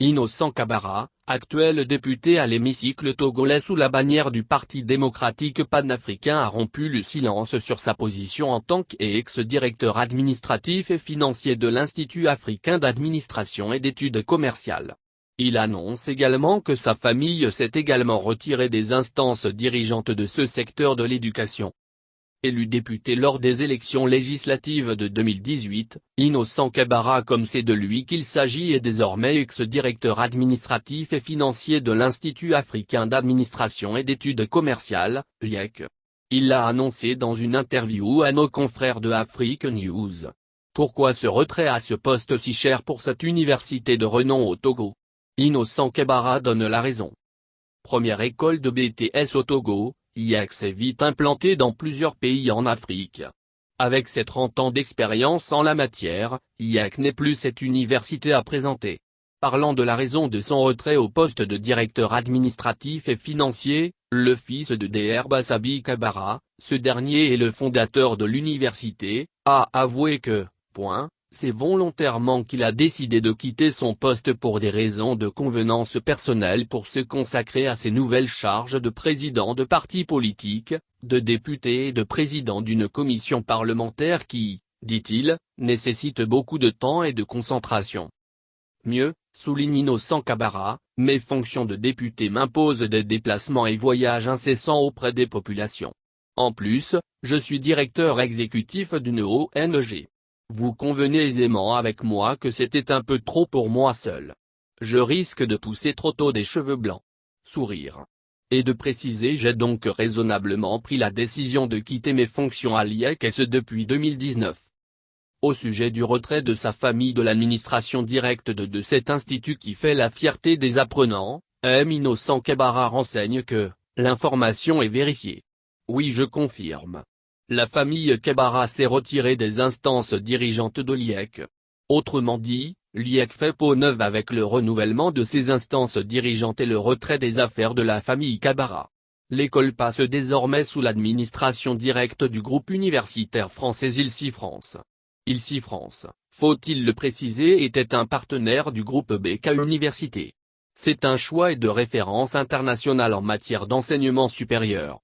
Innocent Kabara, actuel député à l'hémicycle togolais sous la bannière du Parti démocratique panafricain, a rompu le silence sur sa position en tant qu'ex-directeur administratif et financier de l'Institut africain d'administration et d'études commerciales. Il annonce également que sa famille s'est également retirée des instances dirigeantes de ce secteur de l'éducation. Élu député lors des élections législatives de 2018, Innocent Kabara, comme c'est de lui qu'il s'agit, est désormais ex-directeur administratif et financier de l'Institut africain d'administration et d'études commerciales, IAC. Il l'a annoncé dans une interview à nos confrères de Afrique News. Pourquoi ce retrait à ce poste si cher pour cette université de renom au Togo? Innocent Kabara donne la raison. Première école de BTS au Togo, IAC s'est vite implanté dans plusieurs pays en Afrique. Avec ses 30 ans d'expérience en la matière, IAC n'est plus cette université à présenter. Parlant de la raison de son retrait au poste de directeur administratif et financier, le fils de Dr Bassabi Kabara, ce dernier est le fondateur de l'université, a avoué que, c'est volontairement qu'il a décidé de quitter son poste pour des raisons de convenance personnelle pour se consacrer à ses nouvelles charges de président de parti politique, de député et de président d'une commission parlementaire qui, dit-il, nécessite beaucoup de temps et de concentration. Mieux, souligne Innocent Kabara, mes fonctions de député m'imposent des déplacements et voyages incessants auprès des populations. En plus, je suis directeur exécutif d'une ONG. Vous convenez aisément avec moi que c'était un peu trop pour moi seul. Je risque de pousser trop tôt des cheveux blancs. Sourire. Et de préciser, j'ai donc raisonnablement pris la décision de quitter mes fonctions à l'IAC, et ce depuis 2019. Au sujet du retrait de sa famille de l'administration directe de cet institut qui fait la fierté des apprenants, Innocent Kabara renseigne que, l'information est vérifiée. Oui, je confirme. La famille Kabara s'est retirée des instances dirigeantes de l'IAC. Autrement dit, l'IAC fait peau neuve avec le renouvellement de ses instances dirigeantes et le retrait des affaires de la famille Kabara. L'école passe désormais sous l'administration directe du groupe universitaire français ILSI France. ILSI France, faut-il le préciser, était un partenaire du groupe BK Université. C'est un choix et de référence internationale en matière d'enseignement supérieur.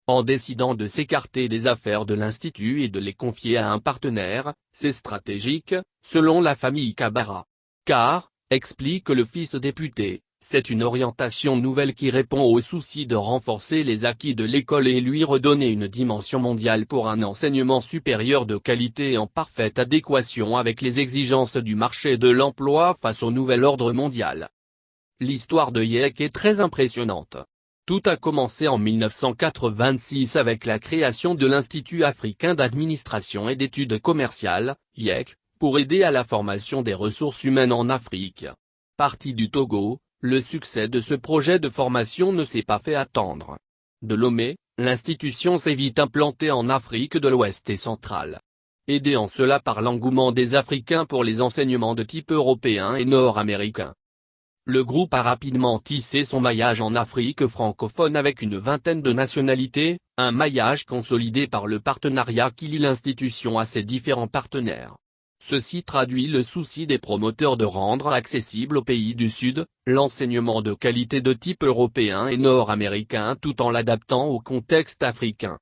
En décidant de s'écarter des affaires de l'Institut et de les confier à un partenaire, c'est stratégique, selon la famille Kabara. Car, explique le fils député, c'est une orientation nouvelle qui répond au souci de renforcer les acquis de l'école et lui redonner une dimension mondiale pour un enseignement supérieur de qualité en parfaite adéquation avec les exigences du marché de l'emploi face au nouvel ordre mondial. L'histoire de IAC est très impressionnante. Tout a commencé en 1986 avec la création de l'Institut africain d'administration et d'études commerciales, IAC, pour aider à la formation des ressources humaines en Afrique. Parti du Togo, le succès de ce projet de formation ne s'est pas fait attendre. De Lomé, l'institution s'est vite implantée en Afrique de l'Ouest et centrale. Aidée en cela par l'engouement des Africains pour les enseignements de type européen et nord-américain. Le groupe a rapidement tissé son maillage en Afrique francophone avec une vingtaine de nationalités, un maillage consolidé par le partenariat qui lie l'institution à ses différents partenaires. Ceci traduit le souci des promoteurs de rendre accessible aux pays du Sud, l'enseignement de qualité de type européen et nord-américain tout en l'adaptant au contexte africain.